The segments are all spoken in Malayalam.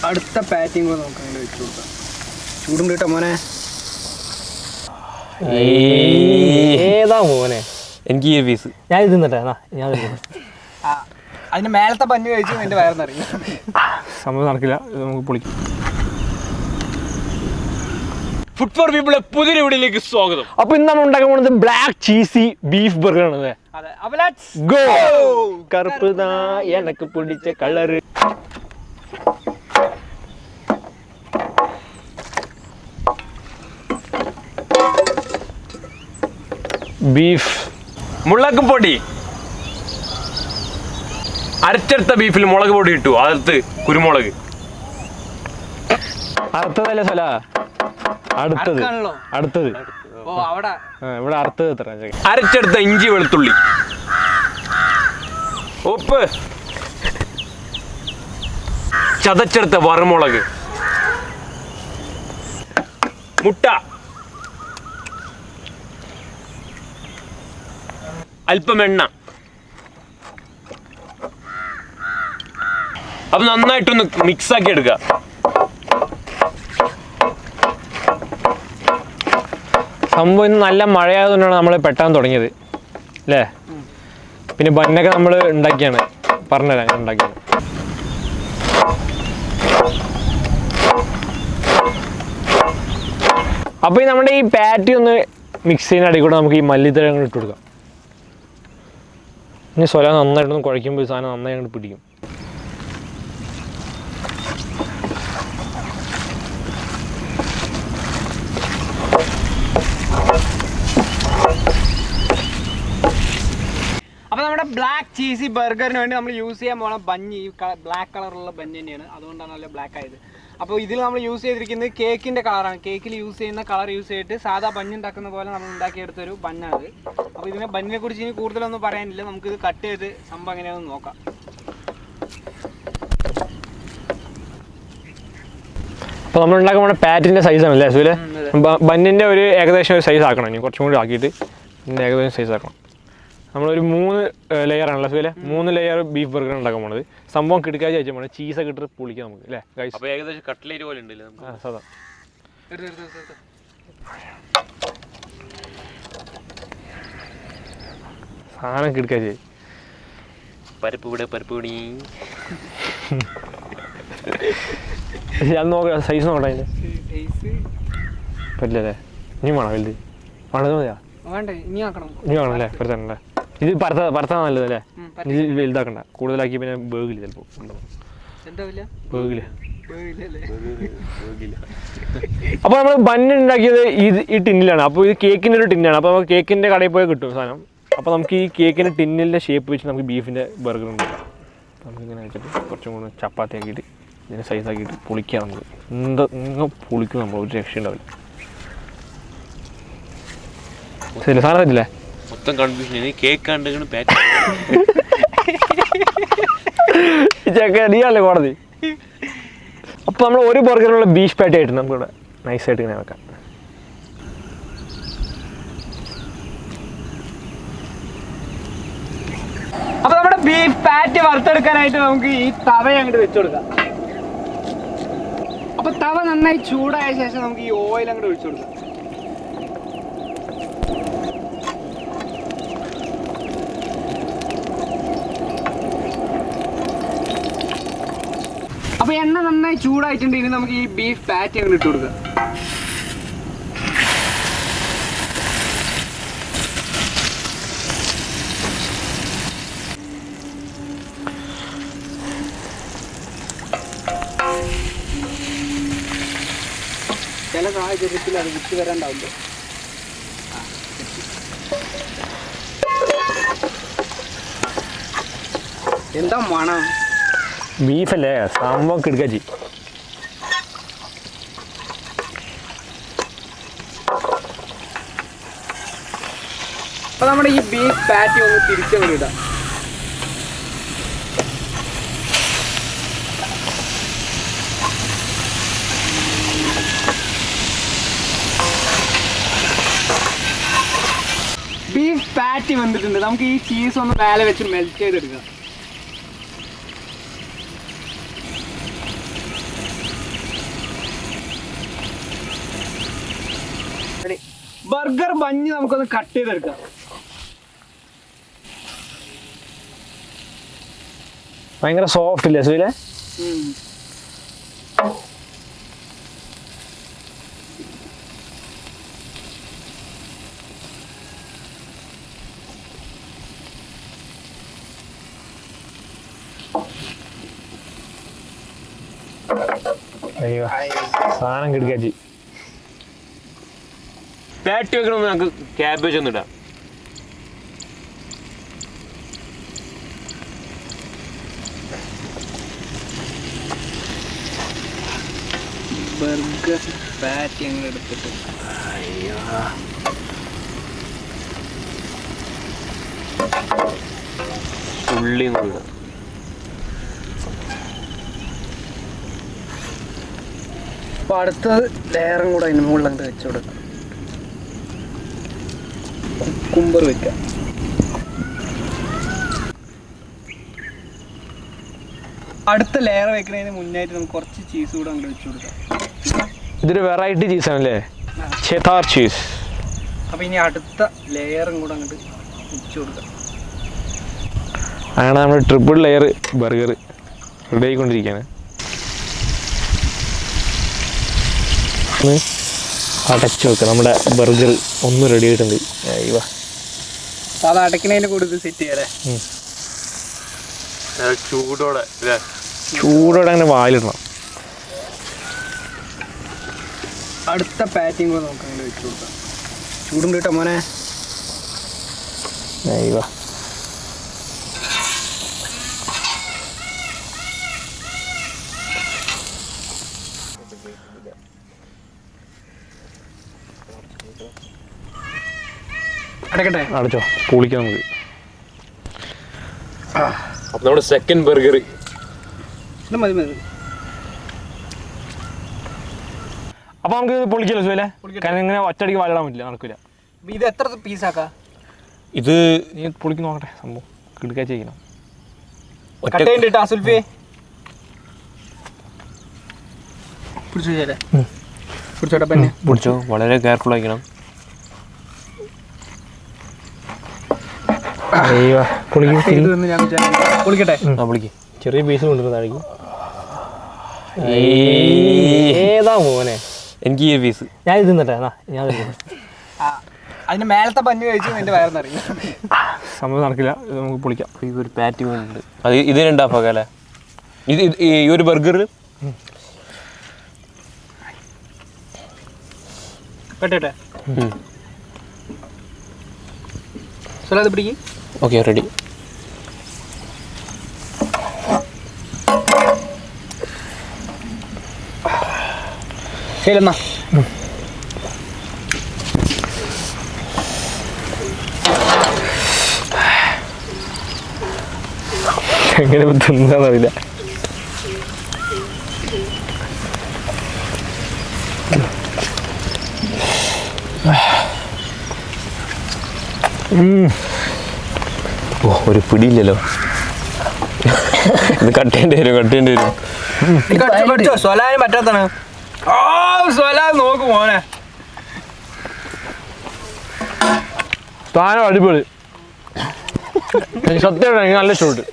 അടുത്ത പാറ്റിങ് നമുക്ക് അങ്ങനെ വെച്ച് കൊടുക്കാം. ചൂടും കിട്ടാ മോനെ. ഏതാ മോനെ? എനിക്ക് ഈ പീസ് ഞാൻ ഇത് തിന്നട്ടെ. ഞാൻ അതിന്റെ മേലത്തെ പഞ്ഞ് കഴിച്ചു എന്റെ വയറെന്നറിയില്ല. സംഭവം നടക്കില്ല, നമുക്ക് പൊളിക്കും. ഫുഡ് ഫോർ പീപ്പിളെ പുതിയ വീഡിയോയിലേക്ക് സ്വാഗതം. അപ്പൊ ഇന്ന് നമ്മൾ ഉണ്ടാക്കാൻ പോകുന്നത് ബ്ലാക്ക് ചീസി ബീഫ് ബർഗർ ആണ്. ഗോ കറുപ്പ് എനക്ക് പിടിച്ച കളറ്. ബീഫ് മുളക് പൊടി, അരച്ചെടുത്ത ബീഫിൽ മുളക് പൊടി ഇട്ടു, അടുത്ത് കുരുമുളക്. അർത്ഥതല്ലേ സ്ഥല അടുത്തത് ഇവിടെ അർത്ഥത് എത്ര? അരച്ചെടുത്ത ഇഞ്ചി വെളുത്തുള്ളി, ഉപ്പ്, ചതച്ചെടുത്ത വറുമുളക്, മുട്ട, അല്പം എണ്ണ. അപ്പൊ നന്നായിട്ടൊന്ന് മിക്സ് ആക്കി എടുക്കുക. സംഭവം ഇന്ന് നല്ല മഴയായതുകൊണ്ടാണ് നമ്മൾ പെട്ടെന്ന് തുടങ്ങിയത് അല്ലേ? പിന്നെ ബന്നൊക്കെ നമ്മൾ ഉണ്ടാക്കിയാണ്, പറഞ്ഞുതരാം അങ്ങനെ ഉണ്ടാക്കിയാണ്. അപ്പോൾ ഈ നമ്മുടെ ഈ പാറ്റി ഒന്ന് മിക്സ് ചെയ്യുന്ന അടി കൂടെ നമുക്ക് ഈ മല്ലിത്തഴ അങ്ങോട്ട് ഇട്ട് കൊടുക്കാം. ഇനി സ്വല നന്നായിട്ടൊന്ന് കുഴയ്ക്കുമ്പോൾ ഈ സാധനം നന്നായി അങ്ങോട്ട് പിടിക്കും. അപ്പോൾ നമ്മുടെ ബ്ലാക്ക് ചീസി ബർഗറിന് വേണ്ടി നമ്മൾ യൂസ് ചെയ്യാൻ പോകണം ബഞ്ഞ്. ഈ ബ്ലാക്ക് കളറുള്ള ബഞ്ഞ് തന്നെയാണ്, അതുകൊണ്ടാണ് നല്ല ബ്ലാക്ക് ആയത്. അപ്പോൾ ഇതിൽ നമ്മൾ യൂസ് ചെയ്തിരിക്കുന്നത് കേക്കിൻ്റെ കളറാണ്. കേക്കിൽ യൂസ് ചെയ്യുന്ന കളർ യൂസ് ചെയ്തിട്ട് സാധാ ബഞ്ഞ് ഉണ്ടാക്കുന്ന പോലെ നമ്മൾ ഉണ്ടാക്കിയെടുത്തൊരു ബഞ്ഞാണത്. അപ്പോൾ ഇതിനെ ബഞ്ഞിനെ കുറിച്ച് ഇനി കൂടുതലൊന്നും പറയാനില്ല, നമുക്കിത് കട്ട് ചെയ്ത് സംഭവം എങ്ങനെയാണെന്ന് നോക്കാം. അപ്പോൾ നമ്മൾ ഉണ്ടാക്കാൻ പോകുന്ന പാറ്റിൻ്റെ സൈസാണ് അല്ലേ സുലെ? ബന്നിൻ്റെ ഒരു ഏകദേശം ഒരു സൈസ് ആക്കണം, ഇനി കുറച്ചും കൂടി ആക്കിയിട്ട് ഇതിൻ്റെ ഏകദേശം സൈസ് ആക്കണം. നമ്മളൊരു 3 ലെയറാണല്ലോ സുലെ? 3 ലെയർ ബീഫ് ബർഗർ ഉണ്ടാക്കാൻ പോണത്. സംഭവം കിടക്കാതെ ചോദിച്ചാൽ പോണത് ചീസൊക്കെ ഇട്ടിട്ട് പൊളിക്കാം നമുക്ക് അല്ലേ? ഏകദേശം കട്ട്ലേറ്റ് പോലെ ഉണ്ടല്ലേ? സാധാ സാധനം കിടക്കാ ചെയ്യും. പരിപ്പ് ഇവിടെ, പരിപ്പ് പൊടി. ഞാൻ നോക്കാം, സൈസ് നോക്കട്ടെ അതിൻ്റെ. പറ്റില്ലല്ലേ? ഇനി വേണം വലുത്? പണിത് മതിയാ? ഇനി വേണം അല്ലേ? പരത്താനല്ലേ? ഇത് പരത്താൻ നല്ലതല്ലേ? ഇത് വലുതാക്കണ്ട, കൂടുതലാക്കി പിന്നെ ബേഗില്ല, ചിലപ്പോൾ ബേഗില്ല. അപ്പോൾ നമ്മൾ ബന്ന് ഉണ്ടാക്കിയത് ഈ ടിന്നിലാണ്. അപ്പോൾ ഇത് കേക്കിൻ്റെ ഒരു ടിന്നാണ്. അപ്പോൾ നമുക്ക് കേക്കിൻ്റെ കടയിൽ പോയി കിട്ടും സാധനം. അപ്പോൾ നമുക്ക് ഈ കേക്കിൻ്റെ ടിന്നിൻ്റെ ഷേപ്പ് വെച്ച് നമുക്ക് ബീഫിൻ്റെ ബർഗർ ഉണ്ടാക്കാം. നമുക്കിങ്ങനെ വെച്ചിട്ട് കുറച്ചും കൂടി ചപ്പാത്തി ആക്കിയിട്ട് ഇതിനെ സൈസാക്കിയിട്ട് പൊളിക്കാം. നമുക്ക് പൊളിക്കും, നമ്മൾ ഒരു രക്ഷ ഉണ്ടാവില്ല. ശരി, സാധനം പറ്റില്ലേ? മൊത്തം കൺഫ്യൂഷൻ. കേക്ക് കണ്ടെങ്കിൽ നീയല്ലേ കോടതി. അപ്പോൾ നമ്മൾ ഒരു ബർഗറിനുള്ള ബീഫ് പാറ്റി ആയിട്ട് നമുക്കിവിടെ നൈസായിട്ട് ഇങ്ങനെ വെക്കാം. അപ്പോൾ നമ്മുടെ ബീഫ് പാറ്റി വറുത്തെടുക്കാനായിട്ട് നമുക്ക് ഈ തവ അങ്ങോട്ട് വെച്ച് കൊടുക്കാം. അപ്പോൾ തവ നന്നായി ചൂടായ ശേഷം നമുക്ക് ഈ ഓയിൽ അങ്ങോട്ട് ഒഴിച്ചു കൊടുക്കാം. അപ്പോൾ എണ്ണ നന്നായി ചൂടായിട്ടുണ്ട്. ഇനി നമുക്ക് ഈ ബീഫ് പാറ്റി അങ്ങോട്ട് ഇട്ട് കൊടുക്കാം. ചില സാഹചര്യത്തിൽ അത് വിറ്റ് വരാണ്ടാവുമ്പോൾ എന്താ മണം? ബീഫല്ലേ, സംഭവം കിടക്കാച്ചി. അപ്പോൾ നമ്മുടെ ഈ ബീഫ് പാറ്റി ഒന്ന് തിരിച്ചങ്ങോട്ട് ഇടാം. ബീഫ് പാറ്റി വന്നിട്ടുണ്ട്. നമുക്ക് ഈ ചീസ് ഒന്ന് മേലെ വെച്ച് മെൽറ്റ് ചെയ്തെടുക്കാം. ബർഗർ ബഞ്ഞ് നമുക്കൊന്ന് കട്ട് ചെയ്തെടുക്കാം. ഭയങ്കര സോഫ്റ്റ് ഇല്ലേ സുഖിലെ? അയ്യോ സാധനം കിടക്കാച്ചി. പാറ്റി വെക്കണമെന്ന് നമുക്ക് ക്യാബേജ് ഒന്നും ഇടാം. ബർഗർ പാറ്റി അങ്ങനെ എടുത്തിട്ട് ഉള്ളിയും കൂടി ഇടാം. അപ്പൊ അടുത്തത് ലെയറും കൂടെ അതിന് മുകളിൽ അങ്ങോട്ട് വെച്ചു കൊടുക്കാം. കുക്കുംബർ വെക്കാം. അടുത്ത ലെയർ വെക്കുന്നതിന് മുന്നായിട്ട് നമുക്ക് കുറച്ച് ചീസ് കൂടെ അങ്ങോട്ട് വെച്ചു കൊടുക്കാം. ഇതൊരു വെറൈറ്റി ചീസാണല്ലേ, ചെതാർ ചീസ്. അപ്പൊ ഇനി അടുത്ത ലെയറും കൂടെ അങ്ങോട്ട് വെച്ചു കൊടുക്കാം. അങ്ങനെ നമ്മുടെ ട്രിപ്പിൾ ലെയർ ബർഗർ റെഡി ആയിക്കൊണ്ടിരിക്കുകയാണ്. അടച്ചു വെക്കുക. നമ്മുടെ ബർഗർ ഒന്ന് റെഡി ആയിട്ടുണ്ട്. അയ്യോ അത് അടയ്ക്കുന്നതിൻ്റെ കൂടെ ഇത് സെറ്റ് ചെയ്യാല്ലേ. ചൂടോടെ ചൂടോടെ അങ്ങനെ വായിലിടണം. അടുത്ത പാറ്റിയും കൂടെ നമുക്ക് അങ്ങനെ വെച്ച് കൊടുക്കാം. ചൂടും കിട്ടാം മോനെ. അയ്യോ അടക്കട്ടെ, അടച്ചോ, പൊളിക്കാം നമുക്ക്. അപ്പൊ നമ്മുടെ സെക്കൻഡ് ബർഗർ മതി മതി. അപ്പൊ നമുക്ക് ഇത് പൊളിക്കല്ലോ സുഹേലെ, കാരണം ഇങ്ങനെ ഒറ്റയടിക്ക് വാലിടാൻ പറ്റില്ല, നടക്കില്ല. ഇത് എത്ര പീസാക്കാം? ഇത് നീ പൊളിക്ക് നോക്കട്ടെ, സംഭവം കിടക്കാച്ച് ചെയ്യണം. കട്ടയിട്ടാ സുൽഫി പിടിച്ചോട്ടെ പെണ്ണെ, പിടിച്ചോ. വളരെ കെയർഫുൾ ആയിരിക്കണം. അയ്യോ പൊളിക്കട്ടെ. ചെറിയ പീസ് കൊണ്ടുവരുന്നതായിരിക്കും. ഏതാ മോനെ? എനിക്ക് ഈ പീസ് ഞാൻ ഇത് തിന്നട്ടെ. ഞാൻ അതിന് മേലത്തെ പഞ്ഞു കഴിച്ചു എന്റെ വയറിന്നറിയും. സംഭവം നടക്കില്ല, ഇത് നമുക്ക് പൊളിക്കാം. ഒരു പാറ്റി ഉണ്ട്, അത് ഇത് രണ്ടാക്കാം അല്ലേ. ഇത് ഈ ഒരു ബർഗർ കേട്ടെ അത് പിടിക്ക്. Okay ready. ശരി എന്നാ എങ്ങനെ തിന്നാന്നറിയില്ല. ഓ ഒരു പിടിയില്ലല്ലോ, ഇത് കട്ടേണ്ടി വരും. സ്വലാനും പറ്റാത്താണ്. നോക്ക് മോനെ, സാധനം അടിപൊളി. എനിക്ക് സത്യം എനിക്ക് നല്ല ഇഷ്ടപ്പെട്ടു.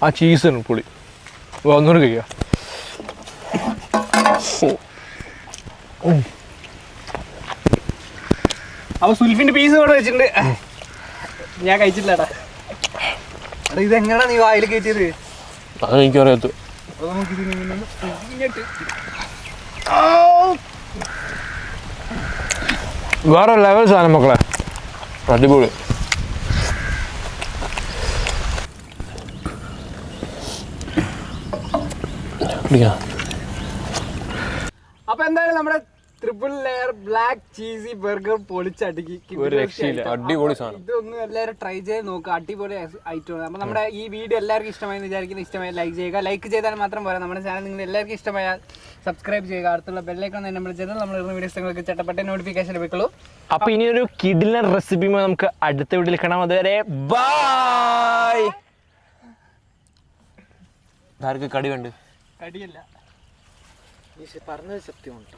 ആ ചീസാണ് പൊളി. ഒന്നുകൂടി കഴിക്കുക. അപ്പൊ സുൽഫിന്റെ പീസ് ഇവിടെ വെച്ചിട്ടുണ്ട്. ഞാൻ കഴിച്ചിട്ടില്ലടാ. ഇതെങ്ങനാ നീ വായിൽ കയറ്റിയത്? അത് എനിക്ക് അറിയാത്ത. വേറെ ലെവൽ സാധനം മക്കളെ, അടിപൊളി. അപ്പൊ എന്തായാലും നമ്മുടെ triple layer black cheesy burger പൊളിച്ചടുക്കി. ഒരു രക്ഷയില്ല, അടിപൊളി സാധനം. ഇതൊന്ന് എല്ലാവരും ട്രൈ ചെയ്ത് നോക്കുക, അടിപൊളി ഐറ്റമാണ്. അപ്പൊ നമ്മുടെ ഈ വീഡിയോ എല്ലാവർക്കും ഇഷ്ടമായെന്ന് വിചാരിക്കുന്ന, ഇഷ്ടമായ ലൈക്ക് ചെയ്യുക. ലൈക്ക് ചെയ്താൽ മാത്രം പോരാ, നമ്മുടെ ചാനൽ നിങ്ങൾ എല്ലാവർക്കും ഇഷ്ടമായാൽ സബ്സ്ക്രൈബ് ചെയ്യുക. അടുത്തുള്ള ബെല്ലൈക്കൺ തന്നെ നമ്മൾ ചെയ്താൽ നമ്മൾ ഇടുന്ന വീഡിയോസ് നിങ്ങൾക്ക് ചട്ടപ്പെട്ട നോട്ടിഫിക്കേഷൻ ലഭിക്കുള്ളൂ. അപ്പൊ ഇനി ഒരു കിടിലൻ റെസിപ്പി നമുക്ക് അടുത്ത വീഡിയോയിൽ കാണാം. അതുവരെ ബൈ. ആർക്ക് കടി വേണ്ട? കടിയല്ല, പറഞ്ഞത് സത്യമുണ്ടോ?